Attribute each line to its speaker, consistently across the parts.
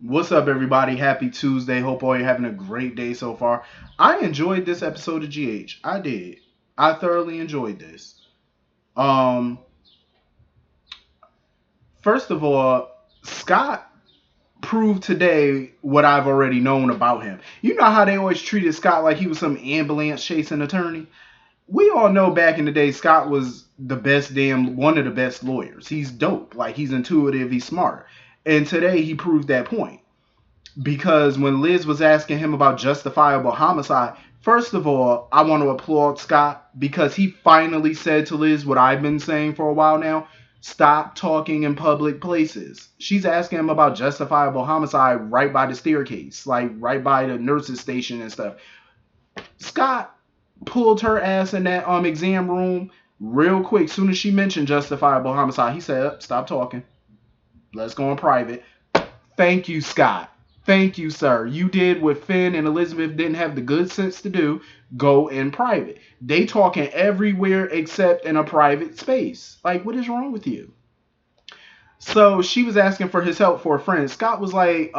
Speaker 1: What's up, everybody? Happy Tuesday. Hope all you're having a great day so far. I enjoyed this episode of GH. I did. I thoroughly enjoyed this. Um, First of all, Scott proved today what I've already known about him. You know how they always treated Scott like he was some ambulance chasing attorney? We all know back in the day Scott was the best damn one of the best lawyers. He's dope. Like he's intuitive, he's smart. And today he proved that point. Because when Liz was asking him about justifiable homicide, first of all, I want to applaud Scott because he finally said to Liz what I've been saying for a while now. Stop talking in public places. She's asking him about justifiable homicide right by the staircase, like right by the nurse's station and stuff. Scott pulled her ass in that exam room real quick. Soon as she mentioned justifiable homicide, he said, "Stop talking. Let's go in private." Thank you, Scott. Thank you, sir. You did what Finn and Elizabeth didn't have the good sense to do. Go in private. They talking everywhere except in a private space. Like, what is wrong with you? So she was asking for his help for a friend. Scott was like,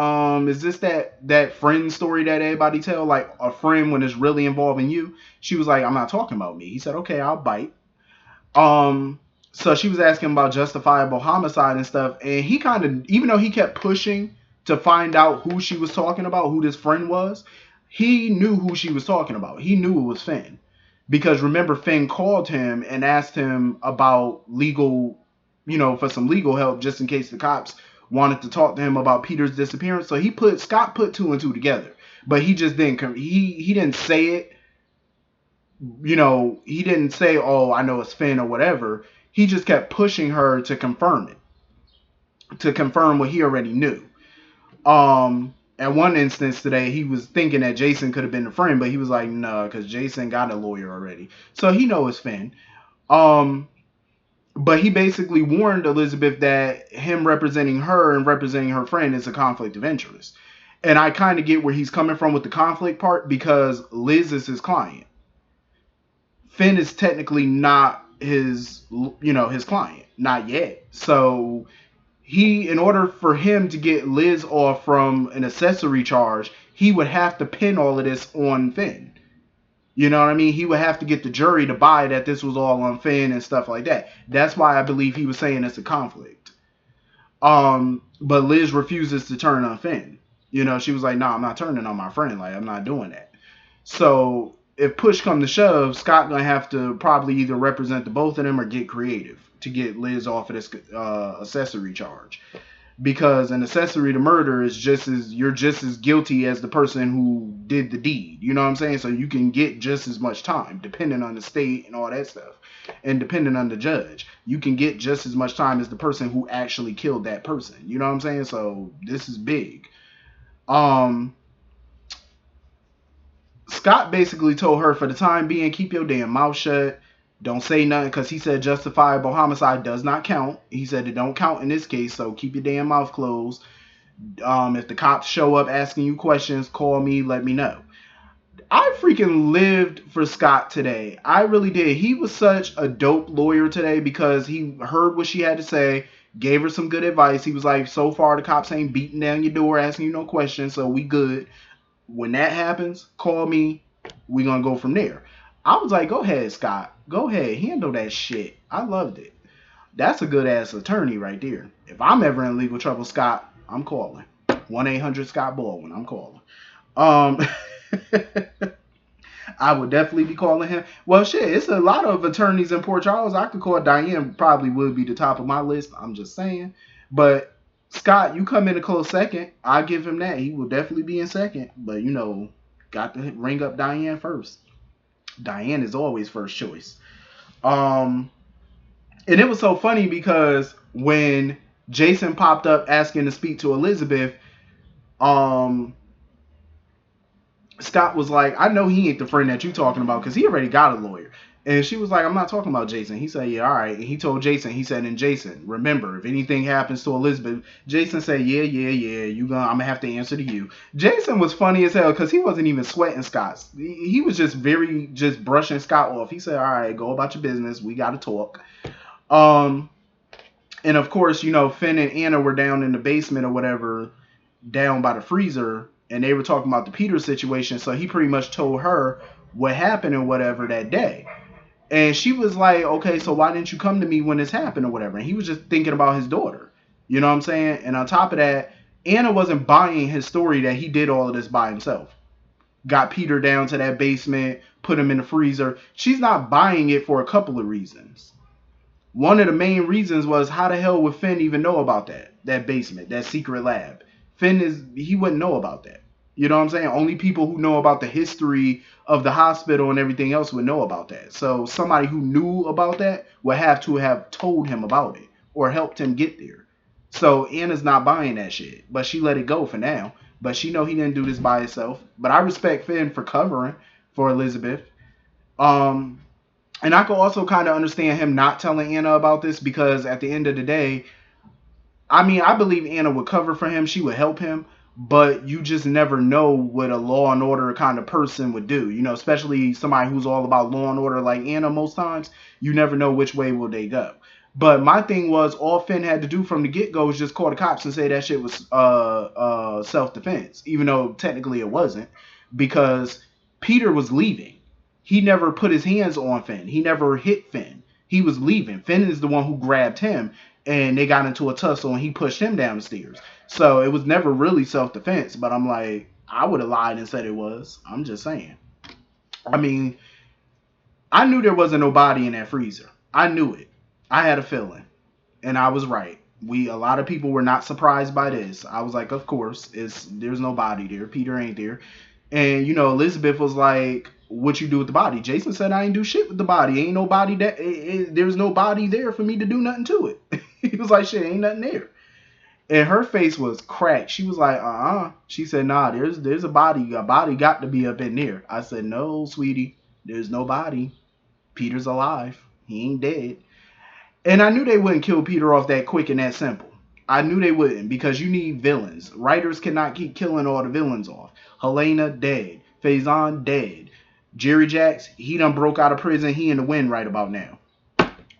Speaker 1: is this that friend story that everybody tell? Like a friend when it's really involving you? She was like, I'm not talking about me. He said, okay, I'll bite. So she was asking about justifiable homicide and stuff, and he kind of, even though he kept pushing to find out who she was talking about, who this friend was, he knew who she was talking about. He knew it was Finn. Because remember, Finn called him and asked him about legal, for some legal help just in case the cops wanted to talk to him about Peter's disappearance. So Scott put two and two together. But he just didn't, he didn't say it, he didn't say, oh, I know it's Finn or whatever. He just kept pushing her to confirm it, to confirm what he already knew. At one instance today, he was thinking that Jason could have been a friend, but he was like, no, because Jason got a lawyer already. So he knows Finn. But he basically warned Elizabeth that him representing her and representing her friend is a conflict of interest. And I kind of get where he's coming from with the conflict part because Liz is his client. Finn is technically not his client, not yet. So in order for him to get Liz off from an accessory charge, he would have to pin all of this on Finn. You know what I mean? He would have to get the jury to buy that this was all on Finn and stuff like that. That's why I believe he was saying it's a conflict. But Liz refuses to turn on Finn. She was like, "No, I'm not turning on my friend. Like, I'm not doing that." So if push come to shove, Scott gonna have to probably either represent the both of them or get creative to get Liz off of this accessory charge, because an accessory to murder is you're just as guilty as the person who did the deed. You know what I'm saying? So you can get just as much time, depending on the state and all that stuff, and depending on the judge, you can get just as much time as the person who actually killed that person. You know what I'm saying? So this is big. Scott basically told her, for the time being, keep your damn mouth shut. Don't say nothing, because he said justifiable homicide does not count. He said it don't count in this case, so keep your damn mouth closed. If the cops show up asking you questions, call me, let me know. I freaking lived for Scott today. I really did. He was such a dope lawyer today because he heard what she had to say, gave her some good advice. He was like, so far the cops ain't beating down your door asking you no questions, so we good. When that happens, call me. We gonna go from there. I was like, go ahead, Scott. Go ahead. Handle that shit. I loved it. That's a good ass attorney right there. If I'm ever in legal trouble, Scott, I'm calling. 1-800 Scott Baldwin. I'm calling. I would definitely be calling him. Well, shit, it's a lot of attorneys in Port Charles. I could call Diane, probably would be the top of my list. I'm just saying. But Scott, you come in a close second. I give him that. He will definitely be in second. But, got to ring up Diane first. Diane is always first choice. And it was so funny because when Jason popped up asking to speak to Elizabeth, Scott was like, I know he ain't the friend that you talking about because he already got a lawyer. And she was like, I'm not talking about Jason. He said, yeah, all right. And he told Jason, he said, and Jason, remember, if anything happens to Elizabeth, Jason said, yeah, I'm going to have to answer to you. Jason was funny as hell because he wasn't even sweating Scott. He was just brushing Scott off. He said, all right, go about your business. We got to talk. And of course, Finn and Anna were down in the basement or whatever, down by the freezer, and they were talking about the Peter situation. So he pretty much told her what happened and whatever that day. And she was like, okay, so why didn't you come to me when this happened or whatever? And he was just thinking about his daughter. You know what I'm saying? And on top of that, Anna wasn't buying his story that he did all of this by himself. Got Peter down to that basement, put him in the freezer. She's not buying it for a couple of reasons. One of the main reasons was, how the hell would Finn even know about that basement, that secret lab? He wouldn't know about that. You know what I'm saying? Only people who know about the history of the hospital and everything else would know about that. So somebody who knew about that would have to have told him about it or helped him get there. So Anna's not buying that shit, but she let it go for now. But she know he didn't do this by himself. But I respect Finn for covering for Elizabeth. Um, and I could also kind of understand him not telling Anna about this, because at the end of the day, I mean, I believe Anna would cover for him. She would help him. But you just never know what a law and order kind of person would do. You know, especially somebody who's all about law and order like Anna most times. You never know which way will they go. But my thing was, all Finn had to do from the get-go was just call the cops and say that shit was self-defense. Even though technically it wasn't. Because Peter was leaving. He never put his hands on Finn. He never hit Finn. He was leaving. Finn is the one who grabbed him. And they got into a tussle and he pushed him down the stairs. So it was never really self-defense. But I'm like, I would have lied and said it was. I'm just saying. I mean, I knew there wasn't no body in that freezer. I knew it. I had a feeling. And I was right. A lot of people were not surprised by this. I was like, of course, there's no body there. Peter ain't there. And, you know, Elizabeth was like, what you do with the body? Jason said, I ain't do shit with the body. Ain't no body there's no body there for me to do nothing to it. He was like, shit, ain't nothing there. And her face was cracked. She was like, She said, nah, there's a body. A body got to be up in there. I said, no, sweetie, there's no body. Peter's alive. He ain't dead. And I knew they wouldn't kill Peter off that quick and that simple. I knew they wouldn't, because you need villains. Writers cannot keep killing all the villains off. Helena, dead. Faison, dead. Jerry Jacks, he done broke out of prison. He in the wind right about now.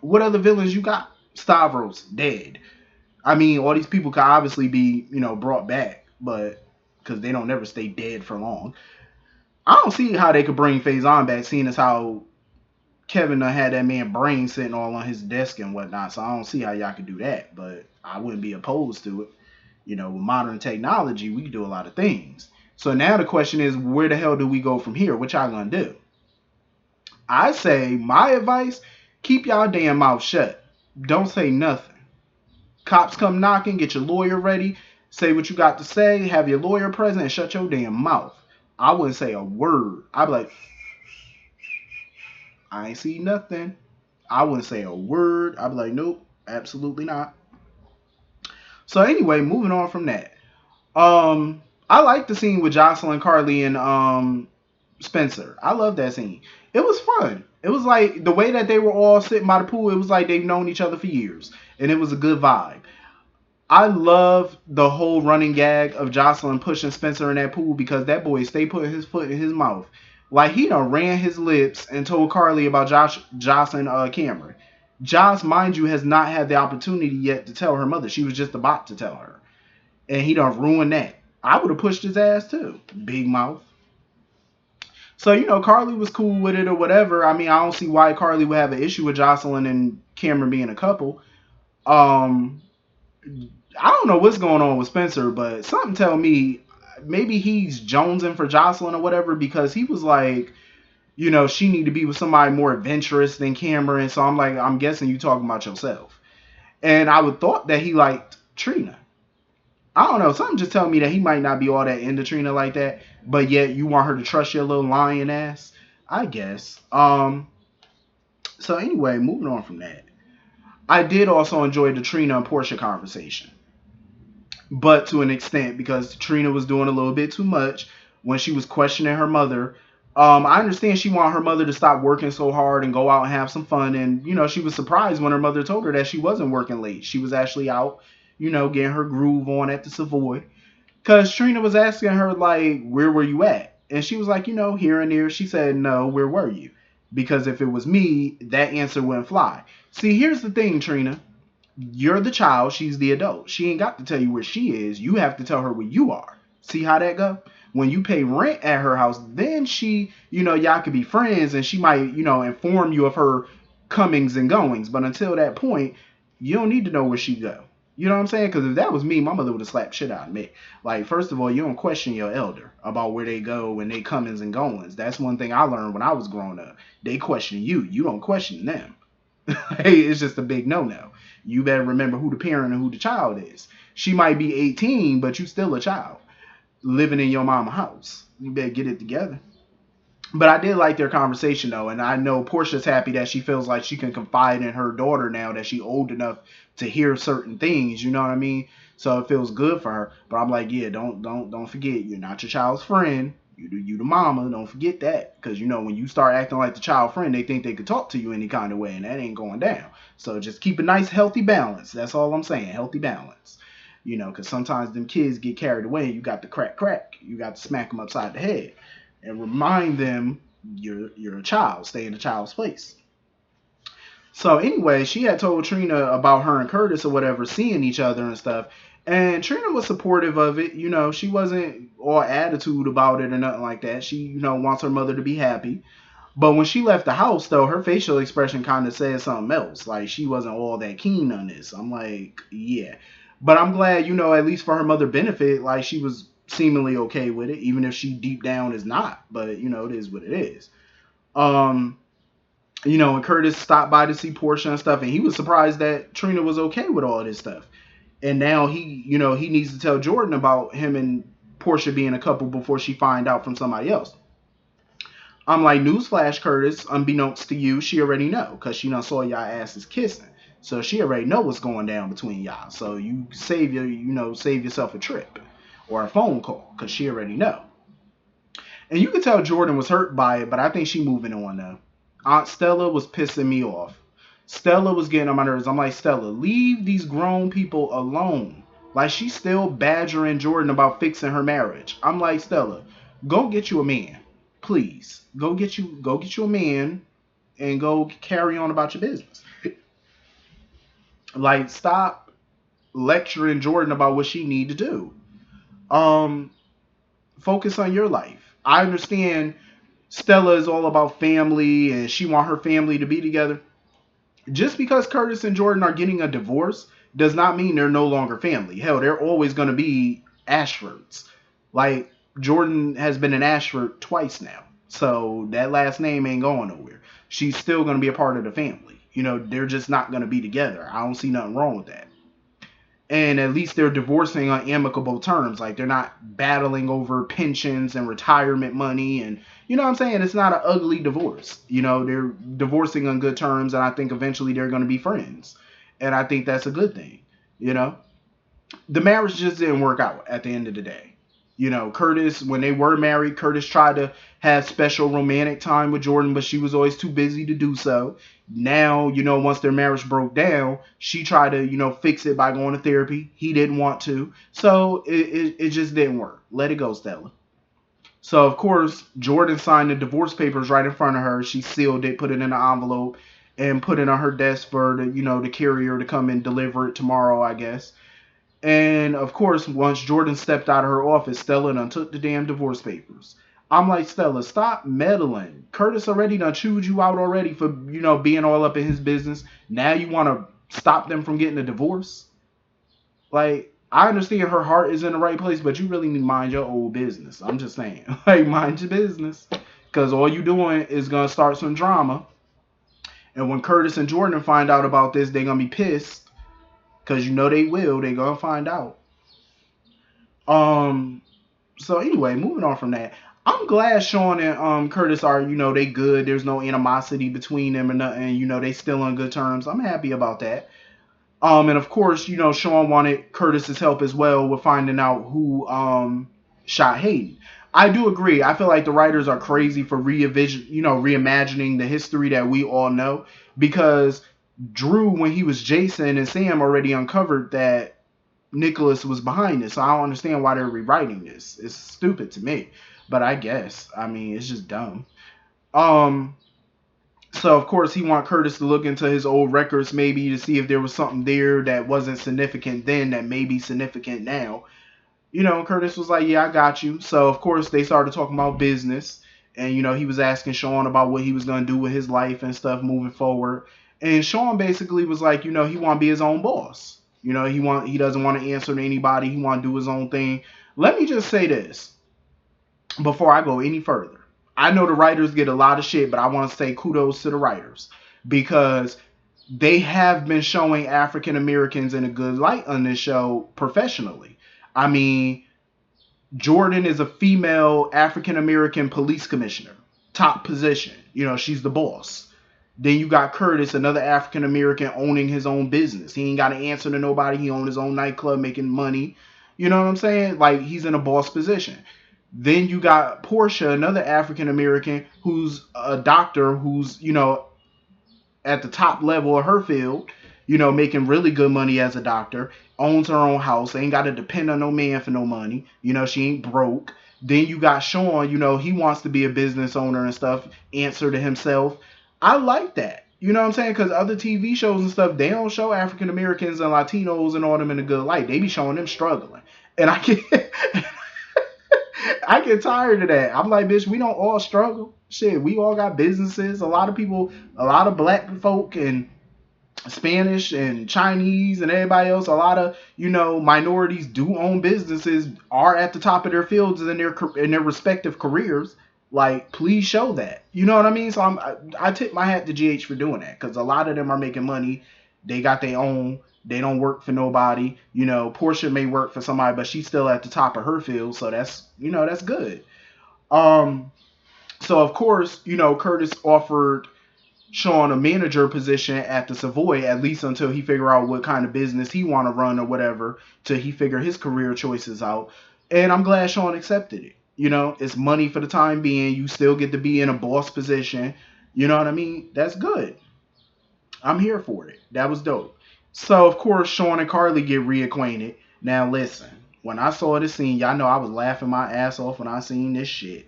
Speaker 1: What other villains you got? Stavros, dead. I mean, all these people could obviously be, you know, brought back, but because they don't never stay dead for long. I don't see how they could bring Faison back, seeing as how Kevin done had that man brain sitting all on his desk and whatnot. So I don't see how y'all could do that, but I wouldn't be opposed to it. You know, with modern technology, we can do a lot of things. So now the question is, where the hell do we go from here? What y'all gonna do? I say, my advice, keep y'all damn mouth shut. Don't say nothing. Cops come knocking, get your lawyer ready, say what you got to say, have your lawyer present, and shut your damn mouth. I wouldn't say a word. I'd be like, I ain't see nothing. I wouldn't say a word. I'd be like, nope, absolutely not. So anyway, moving on from that. I like the scene with Jocelyn, Carly, and Spencer. I love that scene. It was fun. It was like the way that they were all sitting by the pool. It was like they've known each other for years, and it was a good vibe. I love the whole running gag of Jocelyn pushing Spencer in that pool, because that boy stay putting his foot in his mouth. Like he done ran his lips and told Carly about Joss and Cameron. Joss, mind you, has not had the opportunity yet to tell her mother. She was just about to tell her, and he done ruined that. I would have pushed his ass too. Big mouth. So, you know, Carly was cool with it or whatever. I mean, I don't see why Carly would have an issue with Jocelyn and Cameron being a couple. I don't know what's going on with Spencer, but something tell me maybe he's jonesing for Jocelyn or whatever, because he was like, you know, she need to be with somebody more adventurous than Cameron. So I'm like, I'm guessing you talking about yourself. And I would thought that he liked Trina. I don't know. Something just tell me that he might not be all that into Trina like that, but yet you want her to trust your little lion ass, I guess. So anyway, moving on from that. I did also enjoy the Trina and Portia conversation, but to an extent, because Trina was doing a little bit too much when she was questioning her mother. I understand she wanted her mother to stop working so hard and go out and have some fun. And, you know, she was surprised when her mother told her that she wasn't working late. She was actually out, you know, getting her groove on at the Savoy. Because Trina was asking her, like, where were you at? And she was like, you know, here and there. She said, no, where were you? Because if it was me, that answer wouldn't fly. See, here's the thing, Trina. You're the child, she's the adult. She ain't got to tell you where she is. You have to tell her where you are. See how that go? When you pay rent at her house, then she, y'all could be friends and she might, inform you of her comings and goings. But until that point, you don't need to know where she go. You know what I'm saying? Because if that was me, my mother would have slapped shit out of me. Like, first of all, you don't question your elder about where they go and they comings and goings. That's one thing I learned when I was growing up. They question you. You don't question them. Hey, it's just a big no-no. You better remember who the parent and who the child is. She might be 18, but you still a child living in your mama house. You better get it together. But I did like their conversation though, and I know Portia's happy that she feels like she can confide in her daughter now that she's old enough to hear certain things. You know what I mean? So it feels good for her. But I'm like, yeah, don't forget, you're not your child's friend. You the mama. Don't forget that, because when you start acting like the child friend, they think they could talk to you any kind of way, and that ain't going down. So just keep a nice healthy balance. That's all I'm saying. Healthy balance. Because sometimes them kids get carried away, and you got to crack. You got to smack them upside the head and remind them you're a child. Stay in a child's place. So anyway, she had told Trina about her and Curtis or whatever seeing each other and stuff. And Trina was supportive of it. She wasn't all attitude about it or nothing like that. She, wants her mother to be happy. But when she left the house, though, her facial expression kind of said something else. Like, she wasn't all that keen on this. I'm like, yeah. But I'm glad, at least for her mother benefit, like, she was seemingly okay with it, even if she deep down is not. But, it is what it is. Um, and Curtis stopped by to see Portia and stuff, and he was surprised that Trina was okay with all this stuff. And now he needs to tell Jordan about him and Portia being a couple before she find out from somebody else. I'm like, newsflash, Curtis, unbeknownst to you, she already know, because she done saw y'all asses kissing. So she already know what's going down between y'all. So you save yourself a trip or a phone call, because she already know. And you could tell Jordan was hurt by it, but I think she moving on though. Aunt Stella was pissing me off. Stella was getting on my nerves. I'm like, Stella, leave these grown people alone. Like, she's still badgering Jordan about fixing her marriage. I'm like, Stella, go get you a man. Please. Go get you a man and go carry on about your business. Like, stop lecturing Jordan about what she need to do. Focus on your life. I understand Stella is all about family and she want her family to be together. Just because Curtis and Jordan are getting a divorce does not mean they're no longer family. Hell, they're always going to be Ashfords. Like, Jordan has been an Ashford twice now. So that last name ain't going nowhere. She's still going to be a part of the family. They're just not going to be together. I don't see nothing wrong with that. And at least they're divorcing on amicable terms. Like, they're not battling over pensions and retirement money. And, you know what I'm saying? It's not an ugly divorce. They're divorcing on good terms. And I think eventually they're going to be friends. And I think that's a good thing. The marriage just didn't work out at the end of the day. Curtis, when they were married, Curtis tried to have special romantic time with Jordan, but she was always too busy to do so. Now, once their marriage broke down, she tried to, fix it by going to therapy. He didn't want to. So it just didn't work. Let it go, Stella. So, of course, Jordan signed the divorce papers right in front of her. She sealed it, put it in an envelope, and put it on her desk for the carrier to come and deliver it tomorrow, I guess. And of course, once Jordan stepped out of her office, Stella done took the damn divorce papers. I'm like, Stella, stop meddling. Curtis already done chewed you out already for, being all up in his business. Now you want to stop them from getting a divorce? Like, I understand her heart is in the right place, but you really need to mind your old business. I'm just saying. Like, mind your business. Because all you doing is going to start some drama. And when Curtis and Jordan find out about this, they're going to be pissed. Because they will. They're going to find out. So anyway, moving on from that. I'm glad Shawn and Curtis are, they good. There's no animosity between them or nothing. They still on good terms. I'm happy about that. And of course, Shawn wanted Curtis's help as well with finding out who shot Hayden. I do agree. I feel like the writers are crazy for reimagining the history that we all know, because Drew, when he was Jason, and Sam already uncovered that Nicholas was behind this. So I don't understand why they're rewriting this. It's stupid to me, but I guess, I mean, it's just dumb. So of course he want Curtis to look into his old records maybe to see if there was something there that wasn't significant then that may be significant now. Curtis was like, "Yeah, I got you." So of course they started talking about business, and he was asking Shawn about what he was gonna do with his life and stuff moving forward. And Shawn basically was like, he want to be his own boss. He doesn't want to answer to anybody. He want to do his own thing. Let me just say this before I go any further. I know the writers get a lot of shit, but I want to say kudos to the writers because they have been showing African Americans in a good light on this show professionally. I mean, Jordan is a female African American police commissioner, top position. She's the boss. Then you got Curtis, another African American owning his own business. He ain't got to answer to nobody. He owns his own nightclub making money. You know what I'm saying? Like, he's in a boss position. Then you got Portia, another African American who's a doctor who's, at the top level of her field, making really good money as a doctor, owns her own house, ain't got to depend on no man for no money. She ain't broke. Then you got Shawn, he wants to be a business owner and stuff, answer to himself. I like that. You know what I'm saying? Because other TV shows and stuff, they don't show African Americans and Latinos and all them in a good light. They be showing them struggling. And I get tired of that. I'm like, bitch, we don't all struggle. Shit, we all got businesses. A lot of people, a lot of black folk and Spanish and Chinese and everybody else, a lot of minorities do own businesses, are at the top of their fields in their respective careers. Like, please show that. You know what I mean? So I tip my hat to GH for doing that because a lot of them are making money. They got their own. They don't work for nobody. Portia may work for somebody, but she's still at the top of her field, so that's good. So of course, Curtis offered Shawn a manager position at the Savoy, at least until he figure out what kind of business he want to run or whatever, till he figure his career choices out. And I'm glad Shawn accepted it. It's money for the time being. You still get to be in a boss position. You know what I mean? That's good. I'm here for it. That was dope. So of course Shawn and Carly get reacquainted. Now listen, when I saw this scene, y'all know I was laughing my ass off when I seen this shit.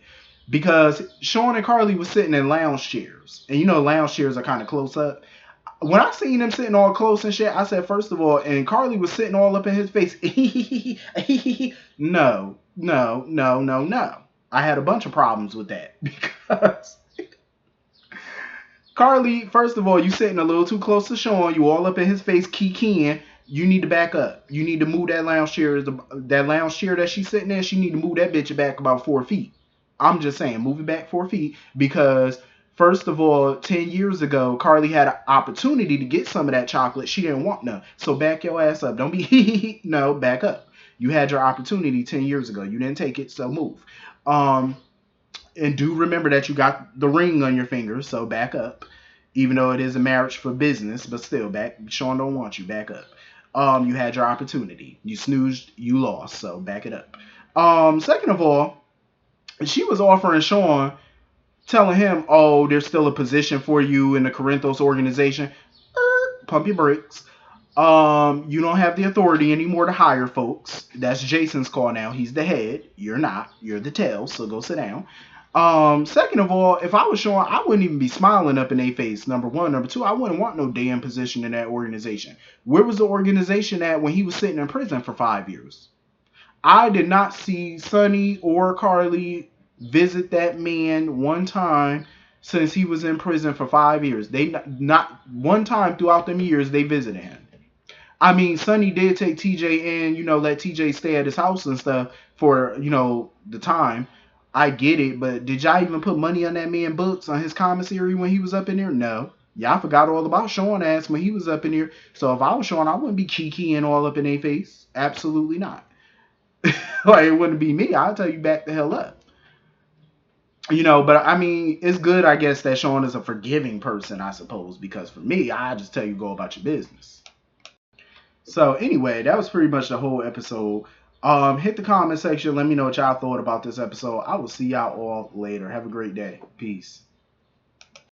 Speaker 1: Because Shawn and Carly was sitting in lounge chairs. And lounge chairs are kind of close up. When I seen them sitting all close and shit, I said, first of all, and Carly was sitting all up in his face. No, no, no, no, no. I had a bunch of problems with that. Because Carly, first of all, you sitting a little too close to Shawn. You all up in his face, keying. You need to back up. You need to move that lounge chair. That lounge chair that she's sitting in, she need to move that bitch back about 4 feet. I'm just saying, move it back 4 feet because, first of all, 10 years ago, Carly had an opportunity to get some of that chocolate. She didn't want none. So back your ass up. Don't be, no, back up. You had your opportunity 10 years ago. You didn't take it, so move. And do remember that you got the ring on your finger, so back up. Even though it is a marriage for business, but still, back. Shawn don't want you. Back up. You had your opportunity. You snoozed, you lost, so back it up. Second of all, she was offering Shawn, telling him, oh, there's still a position for you in the Corinthos organization. Pump your brakes. You don't have the authority anymore to hire folks. That's Jason's call now. He's the head. You're not. You're the tail, so go sit down. Second of all, if I was Shawn, I wouldn't even be smiling up in their face, number one. Number two, I wouldn't want no damn position in that organization. Where was the organization at when he was sitting in prison for 5 years? I did not see Sonny or Carly visit that man one time since he was in prison for 5 years. They not one time throughout them years they visited him. I mean, Sonny did take TJ in, let TJ stay at his house and stuff for, the time. I get it, but did y'all even put money on that man books on his commissary when he was up in there? No. Y'all forgot all about Shawn ass when he was up in here. So if I was Shawn, I wouldn't be kikiing all up in their face. Absolutely not. Like, it wouldn't be me. I'll tell you back the hell up. But I mean, it's good, I guess, that Shawn is a forgiving person, I suppose, because for me, I just tell you go about your business. So anyway, that was pretty much the whole episode. Hit the comment section. Let me know what y'all thought about this episode. I will see y'all all later. Have a great day. Peace.